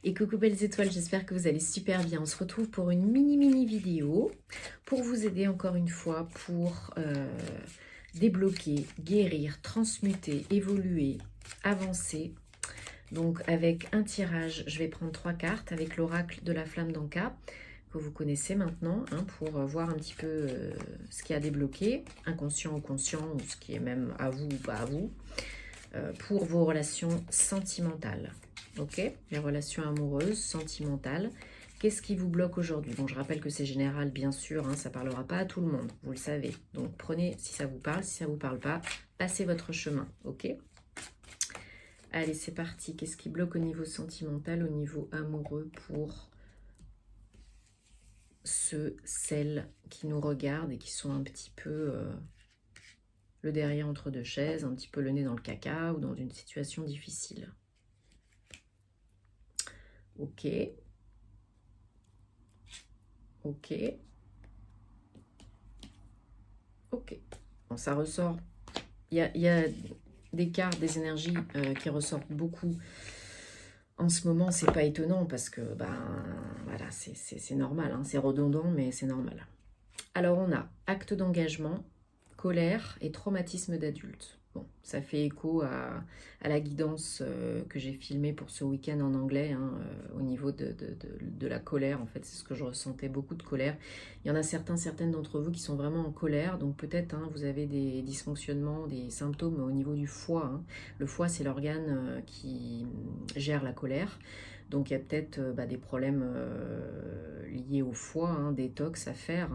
Et coucou belles étoiles, j'espère que vous allez super bien. On se retrouve pour une mini vidéo pour vous aider encore une fois pour débloquer, guérir, transmuter, évoluer, avancer. Donc avec un tirage, je vais prendre 3 cartes avec l'oracle de la flamme d'Anka que vous connaissez maintenant pour voir un petit peu ce qui a débloqué, inconscient ou conscient, ou ce qui est même à vous ou pas à vous, pour vos relations sentimentales. Ok, les relations amoureuses, sentimentales. Qu'est-ce qui vous bloque aujourd'hui? Bon, je rappelle que c'est général, bien sûr, ça ne parlera pas à tout le monde, vous le savez. Donc prenez si ça vous parle, si ça ne vous parle pas, passez votre chemin, ok? Allez, c'est parti. Qu'est-ce qui bloque au niveau sentimental, au niveau amoureux pour ceux, celles qui nous regardent et qui sont un petit peu le derrière entre deux chaises, un petit peu le nez dans le caca ou dans une situation difficile? Ok. Ok. Ok. Bon, ça ressort. Il y a des cartes, des énergies qui ressortent beaucoup. En ce moment, c'est pas étonnant parce que, voilà, c'est normal. C'est redondant, mais c'est normal. Alors, on a acte d'engagement, colère et traumatisme d'adulte. Bon, ça fait écho à la guidance que j'ai filmée pour ce week-end en anglais, au niveau de la colère. En fait, c'est ce que je ressentais, beaucoup de colère. Il y en a certaines d'entre vous qui sont vraiment en colère, donc peut-être vous avez des dysfonctionnements, des symptômes au niveau du foie. Le foie, c'est l'organe qui gère la colère. Donc il y a peut-être des problèmes liés au foie, détox à faire,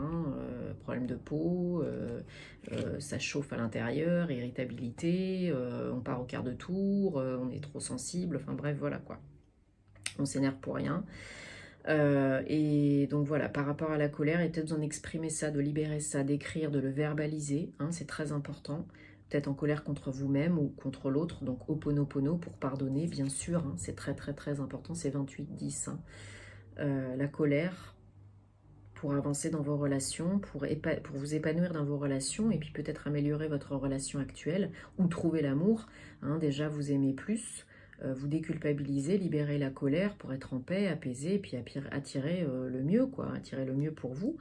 problème de peau, ça chauffe à l'intérieur, irritabilité, on part au quart de tour, on est trop sensible, enfin bref, voilà quoi. On s'énerve pour rien. Et donc voilà, par rapport à la colère, il y a peut-être besoin d'exprimer ça, de libérer ça, d'écrire, de le verbaliser, c'est très important. Peut-être en colère contre vous-même ou contre l'autre, donc Ho'oponopono pour pardonner, bien sûr, c'est très très très important, c'est 28-10. La colère pour avancer dans vos relations, pour vous épanouir dans vos relations et puis peut-être améliorer votre relation actuelle ou trouver l'amour. Déjà, vous aimez plus, vous déculpabiliser, libérer la colère pour être en paix, apaiser et puis attirer le mieux, attirer le mieux pour vous.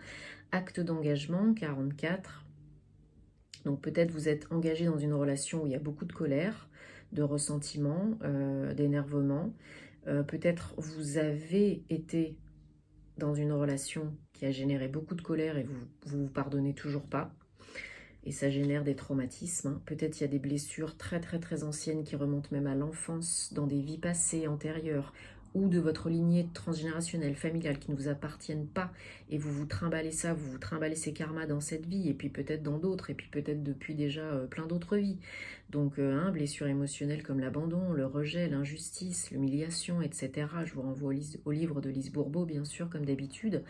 Acte d'engagement, 44. Donc peut-être vous êtes engagé dans une relation où il y a beaucoup de colère, de ressentiment, d'énervement. Peut-être vous avez été dans une relation qui a généré beaucoup de colère et vous pardonnez toujours pas. Et ça génère des traumatismes. Peut-être il y a des blessures très très très anciennes qui remontent même à l'enfance, dans des vies passées, antérieures, ou de votre lignée transgénérationnelle, familiale, qui ne vous appartiennent pas, et vous vous trimballez ça, vous vous trimballez ces karmas dans cette vie, et puis peut-être dans d'autres, et puis peut-être depuis déjà plein d'autres vies. Donc, blessures émotionnelles comme l'abandon, le rejet, l'injustice, l'humiliation, etc. Je vous renvoie au livre de Lise Bourbeau, bien sûr, comme d'habitude.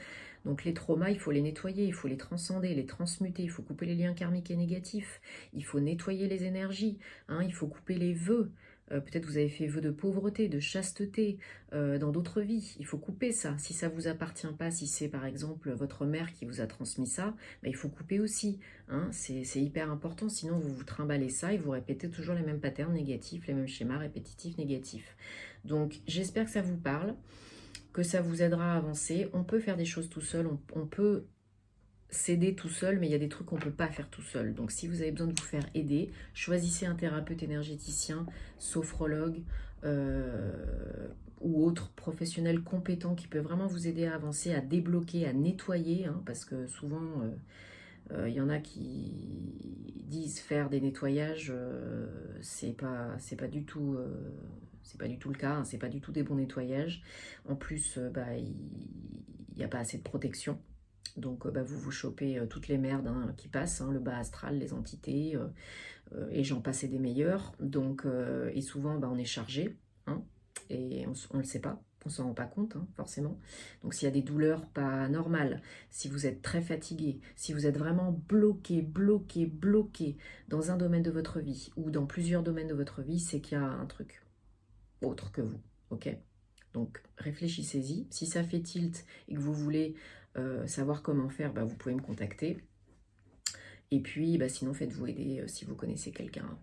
Donc les traumas, il faut les nettoyer, il faut les transcender, les transmuter, il faut couper les liens karmiques et négatifs, il faut nettoyer les énergies, il faut couper les vœux. Peut-être vous avez fait vœux de pauvreté, de chasteté dans d'autres vies. Il faut couper ça. Si ça ne vous appartient pas, si c'est par exemple votre mère qui vous a transmis ça, il faut couper aussi. C'est hyper important, sinon vous vous trimballez ça et vous répétez toujours les mêmes patterns négatifs, les mêmes schémas répétitifs négatifs. Donc j'espère que ça vous parle, que ça vous aidera à avancer. On peut faire des choses tout seul, on peut s'aider tout seul, mais il y a des trucs qu'on ne peut pas faire tout seul. Donc si vous avez besoin de vous faire aider, choisissez un thérapeute énergéticien, sophrologue ou autre professionnel compétent qui peut vraiment vous aider à avancer, à débloquer, à nettoyer, parce que souvent il y en a qui disent faire des nettoyages, c'est pas du tout c'est pas du tout le cas, c'est pas du tout des bons nettoyages. En plus, il n'y a pas assez de protection. Donc vous vous chopez toutes les merdes qui passent, le bas astral, les entités, et j'en passe et des meilleurs. Donc, et souvent on est chargé, et on ne le sait pas, on ne s'en rend pas compte forcément. Donc s'il y a des douleurs pas normales, si vous êtes très fatigué, si vous êtes vraiment bloqué dans un domaine de votre vie ou dans plusieurs domaines de votre vie, c'est qu'il y a un truc autre que vous, ok? Donc réfléchissez-y. Si ça fait tilt et que vous voulez savoir comment faire, vous pouvez me contacter. Et puis sinon faites-vous aider si vous connaissez quelqu'un.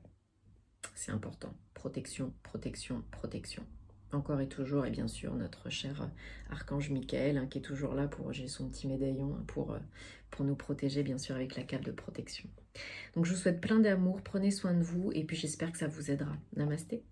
C'est important. Protection, protection, protection. encore et toujours, et bien sûr notre cher archange Michael, hein, qui est toujours là pour, j'ai son petit médaillon, hein, pour nous protéger, bien sûr, avec la cape de protection. Donc je vous souhaite plein d'amour, prenez soin de vous, et puis j'espère que ça vous aidera. Namasté.